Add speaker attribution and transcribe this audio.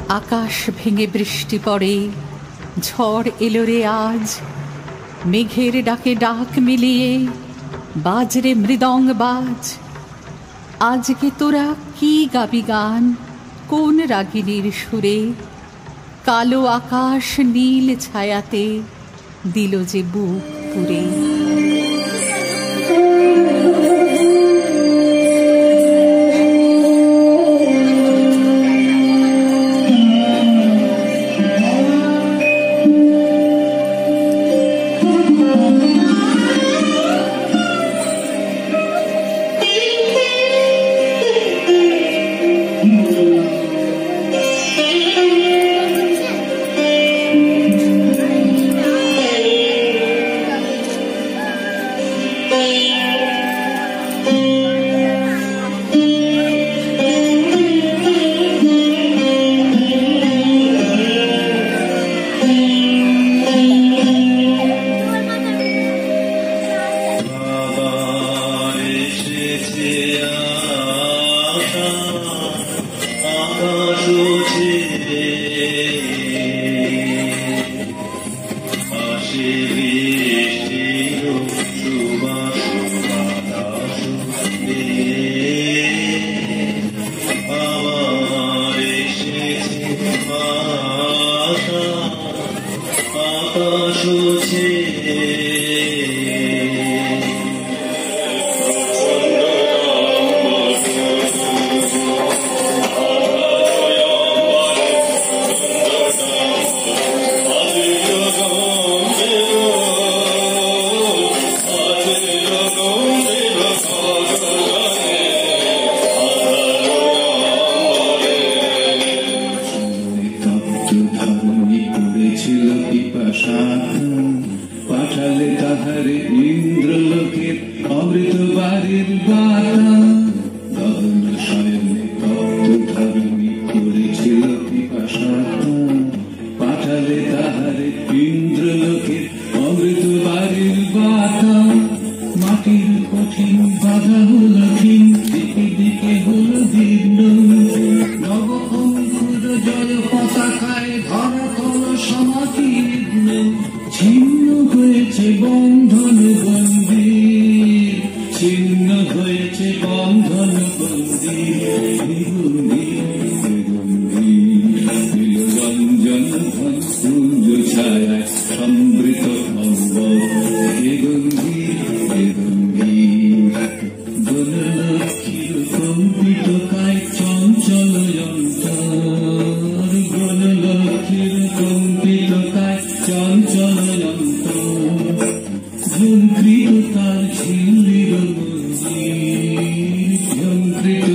Speaker 1: আকাশ ভেঙে বৃষ্টি পড়ে, ঝড় এলো রে আজ। মেঘের ডাকে ডাক মিলিয়ে বাজরে মৃদং বাজ। আজকে তোরা কি গাবি গান, কোন রাগিনীর সুরে? কালো আকাশ নীল ছায়াতে দিল যে বুক পুরে।
Speaker 2: পাঠালে তাহারে ইন্দ্রলোকের অমৃত বাড়ির বাতা। দহন শয়নে তপ্ত ধরণী করেছিল পিপাসাতা। পাঠালে তাহারে ইন্দ্রলোকের অমৃত বাড়ির বাতা। মাটির কঠিন বাধা হলো ক্ষীণ, দিকে দিকে হলো দীর্ণ। নবকঙ্কুর জল পতাকায় ধরা হলো সমাকীর্ণ। ছিন্ন হয়েছে বন্ধন বন্দী, ছিন্ন হয়েছে বন্ধন বন্দী। নীলরঞ্জন ধন সূর্য ছায়ায় সমৃত ভঙ্গ। হে গম্ভীর হে গম্ভীর, গণলক্ষ্মীর কম্পিত কায় চঞ্চল অন্তর। গণলক্ষ্মীর কম্পিত কায় চঞ্চল অন্তর। ঝঙ্কৃত তার ঝিল্লির মন্দির, ঝঙ্কৃত